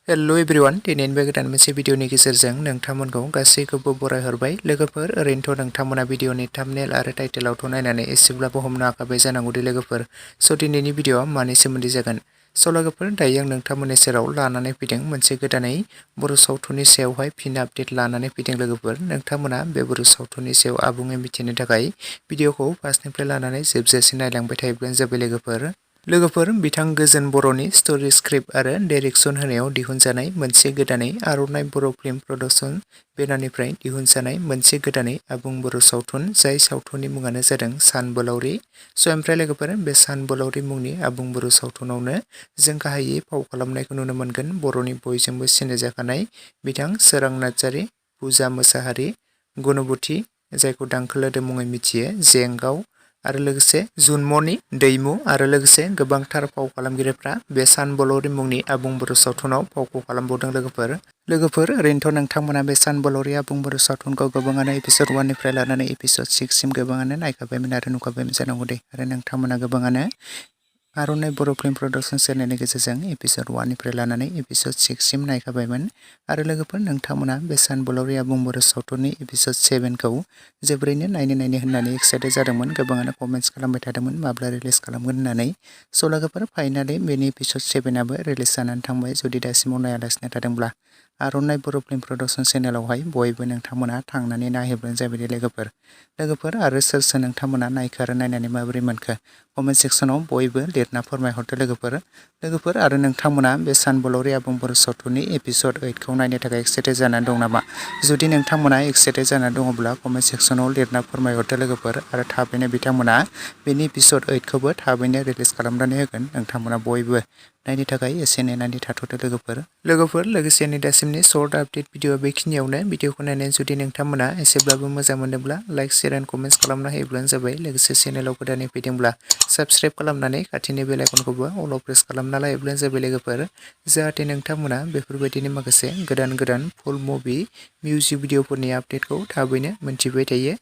hello everyone दिनैनि बे गोदान मोनसे भिडिअनि गेजेरजों नोंथांमोनखौ गासैखौबो बरायहरबाय लोगोफोर ओरैनोथ' नोंथांमोना भिडिअनि थाम्बनेल आरो टाइटेलावथ' नायनानै एसेब्लाबो हमनो हाखाबाय जानांगौ दि लोगोफोर स' दिनैनि भिडिअआ मानि सोमोन्दै जागोन स' लोगोफोर दायो आं नोंथांमोननि सेराव लानानै फैदों मोनसे गोदानै बर' सावथुननि सायावहाय फिन आपडेट लानानै फैदों लोगोफोर नोंथांमोना बे बर' सावथुननि सायाव आबुङै मिथिनो थाखाय भिडिअखौ फार्स्टनिफ्राय लानानै जोबजासिम नायलांबाय थायोब्लानो जाबाय लोगोफोर बिथां गोजोन बर'नि स्ट'रि स्क्रिप्ट आरो डाइरेक्सन होनायाव दिहुनजानाय मोनसे गोदानै आर'नाइ बर' फिल्म प्रडाक्शन बेनारनिफ्राय दिहुनजानाय मोनसे गोदानै आबुं बर' सावथुन जाय सावथुननि मुङानो जादों सानबोलावरि स' ओमफ्राय लोगोफोर बे सानबोलावरि मुंनि आबुं बर' सावथुनावनो जों गाहायै फाव खालामनायखौ नुनो मोनगोन बर'नि बयजोंबो सिनायजाखानाय बिथां सोरां नार्जारि पुजा मोसाहारि गुनुबथि जायखौ दांखोलोदो मुङै मिथियो जेंगाव आरो लोगोसे जुनमनि दैमु आरो लोगोसे गोबांथार फाव खालामगिरिफ्रा बे सानबोलावरि मुंनि आबुं बर' सावथुनाव फावखौ खालामबावदों लोगोफोर ओरैनोथ' नोंथांमोना बे सानबोलावरि आबुं बर' सावथुनखौ गोबाङानो एपिसड 1 निफ्राय लानानै एपिसड 6 सिम गोबाङानो नायखाबायमोन आरो नुखाबायमोन जानांगौ दे आरो नोंथांमोना गोबाङानो आर'नाइ बर' फिल्म प्रडाक्शन चेनेलनि गेजेरजों एपिसड 1 निफ्राय लानानै एपिसड 6 सिम नायखाबायमोन आरो लोगोफोर नोंथांमोना बे सानबोलावरि आबुं बर' सावथुननि एपिसड 7 खौ जोबोरैनो नायनो होननानै एक्साइटेड जादोंमोन गोबाङानो कमेन्ट्स खालामबाय थादोंमोन माब्ला रिलिज खालामगोन होननानै स' लोगोफोर फाइनालि बेनि एपिसड 7 आबो रिलिज जानानै थांबाय जुदि दासिमाव नायालासिनो थादोंब्ला आर'नाइ बर' फिल्म प्रडाक्शन चेनेलावहाय बयबो नोंथांमोना थांनानै नायहैब्लानो जाबाय लोगोफोर आरो सोर नोंथांमोना नायखो आरो नायनानै माबोरै मोनखो कमेन्ट सेक्सनाव बयबो लिरना फोरमायहरदो लोगोफोर आरो नोंथांमोना बे सानबोलावरि आबुं बर' सावथुननि एपिसड 8 खौ नायनो थाखाय एक्साइटेड जानानै दं नामा जुदि नोंथांमोना एक्साइटेड जानानै दङब्ला कमेन्ट सेक्सनाव लिरना फोरमायहरदो लोगोफोर आरो थाबैनो बिथांमोना बेनि एपिसड 8 खौबो थाबैनो रिलिज खालामनानै होगोन नोंथांमोना बयबो नायनो थाखाय एसे नेनानै थाथ'दो लोगोफोर लोगोसेनो दासिमनि सर्ट आपडेट भिडिअ बेखिनियावनो भिडिअखौ नायनानै जुदि नोंथांमोना एसेब्लाबो मोजां मोनोब्ला लाइक शेयार एन्ड कमेन्ट्स खालामना होयोब्लानो जाबाय लोगोसे चेनेलाव गोदानै फैदोंब्ला साबस्क्राइब खालामनानै खाथिनि बेल आइकनखौबो अल प्रेस खालामना लायोब्लानो जाबाय लोगोफोर जाहाथे नोंथांमोना बेफोरबायदिनो माखासे गोदान फुल मुभि मिउजिक भिडिअफोरनि आपडेटखौ थाबैनो मोनथिबाय थायो